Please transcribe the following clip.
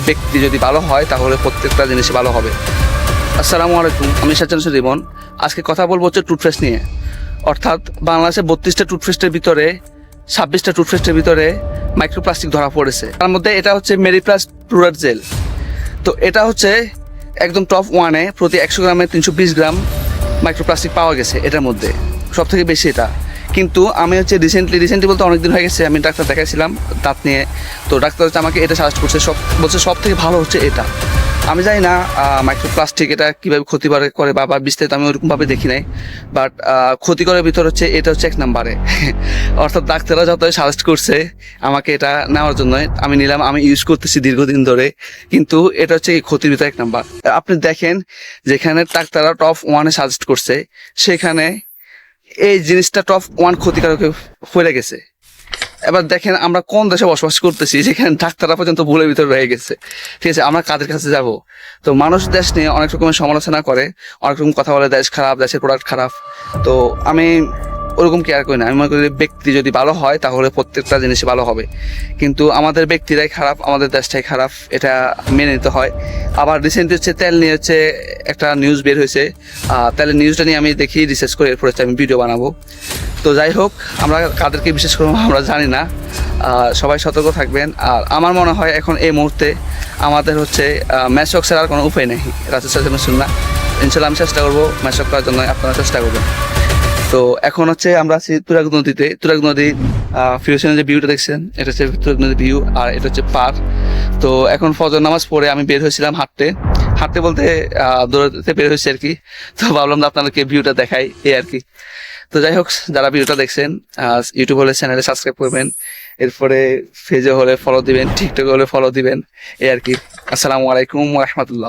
ব্যক্তি যদি ভালো হয় তাহলে প্রত্যেকটা জিনিসই ভালো হবে। আসসালামু আলাইকুম, আমি সাজ্জাদ রিমন। আজকে কথা বলবো হচ্ছে টুথপেস্ট নিয়ে। অর্থাৎ বাংলাদেশে 32টা টুথপেস্টের ভিতরে 26টা টুথপেস্টের ভিতরে মাইক্রোপ্লাস্টিক ধরা পড়েছে। তার মধ্যে এটা হচ্ছে মেডিপ্লাস প্লুরাইড জেল। তো এটা হচ্ছে একদম টপ ওয়ানে, প্রতি 100 গ্রামে 320 গ্রাম মাইক্রোপ্লাস্টিক পাওয়া গেছে এটার মধ্যে, সব থেকে বেশি এটা। কিন্তু আমি হচ্ছে রিসেন্টলি বলতে অনেকদিন হয়ে গেছে, আমি ডাক্তার দেখাইছিলাম দাঁত নিয়ে। তো ডাক্তার হচ্ছে আমাকে এটা সাজেস্ট করছে, সব থেকে ভালো হচ্ছে এটা। আমি জানি না মাইক্রোপ্লাস্টিক এটা কীভাবে ক্ষতি করে বা বিস্তারিত আমি ওরকমভাবে দেখি নাই, বাট ক্ষতিকরের ভিতর হচ্ছে এটা হচ্ছে 1 নম্বরে। অর্থাৎ ডাক্তাররা যত সাজেস্ট করছে আমাকে এটা নেওয়ার জন্য আমি নিলাম, আমি ইউজ করতেছি দীর্ঘদিন ধরে। কিন্তু এটা হচ্ছে এই ক্ষতির ভিতরে 1 নম্বর। আপনি দেখেন যেখানে ডাক্তাররা টপ ওয়ানে সাজেস্ট করছে সেখানে এই জিনিসটা টপ ওয়ান ক্ষতিকারক হয়ে গেছে। এবার দেখেন আমরা কোন দেশে বসবাস করতেছি যেখানে ডাক্তাররা পর্যন্ত ভুলের ভিতরে রয়ে গেছে। ঠিক আছে, আমরা কাদের কাছে যাব? তো মানুষ দেশ নিয়ে অনেক রকমের সমালোচনা করে, অনেক রকম কথা বলে, দেশ খারাপ, দেশের প্রোডাক্ট খারাপ। তো আমি ওরকম কেয়ার করি না। আমি মনে করি ব্যক্তি যদি ভালো হয় তাহলে প্রত্যেকটা জিনিসই ভালো হবে। কিন্তু আমাদের ব্যক্তিরাই খারাপ, আমাদের দেশটাই খারাপ, এটা মেনে নিতে হয়। আবার রিসেন্টলি হচ্ছে তেল নিয়ে হচ্ছে একটা নিউজ বের হয়েছে। তেলের নিউজটা নিয়ে আমি দেখি, রিসার্চ করে এরপর হচ্ছে আমি ভিডিও বানাবো। তো যাই হোক, আমরা কাদেরকে বিশেষ করে আমরা জানি না, সবাই সতর্ক থাকবেন। আর আমার মনে হয় এখন এই মুহূর্তে আমাদের হচ্ছে ম্যাশক ছাড়া আর কোনো উপায় নেই। রাসূল সাল্লাল্লাহু আলাইহি ওয়াসাল্লাম, ইনশাআল্লাহ আমি চেষ্টা করবো ম্যাশক করার জন্য, আপনারা চেষ্টা করবেন। তো এখন হচ্ছে আমরা আছি তুরাগ নদীতে। তুরাগ নদী ফিউশনের যে ভিউটা দেখছেন, এটা হচ্ছে তুরাগ নদীর ভিউ, আর এটা হচ্ছে পার। তো এখন ফজর নামাজ পড়ে আমি বের হয়েছিলাম হাঁটতে বলতে দৌড়াতে বের হয়েছে আর কি। তো ভাবলাম আপনাদেরকে ভিউটা দেখাই, এই আর কি। তো যাই হোক, যারা ভিডিওটা দেখছেন ইউটিউব হলে চ্যানেলে সাবস্ক্রাইব করবেন, এরপরে ফেজে হলে ফলো দিবেন, টিকটক হলে ফলো দিবেন, এই আর কি। আসসালামু আলাইকুম ওয়া রাহমাতুল্লাহ।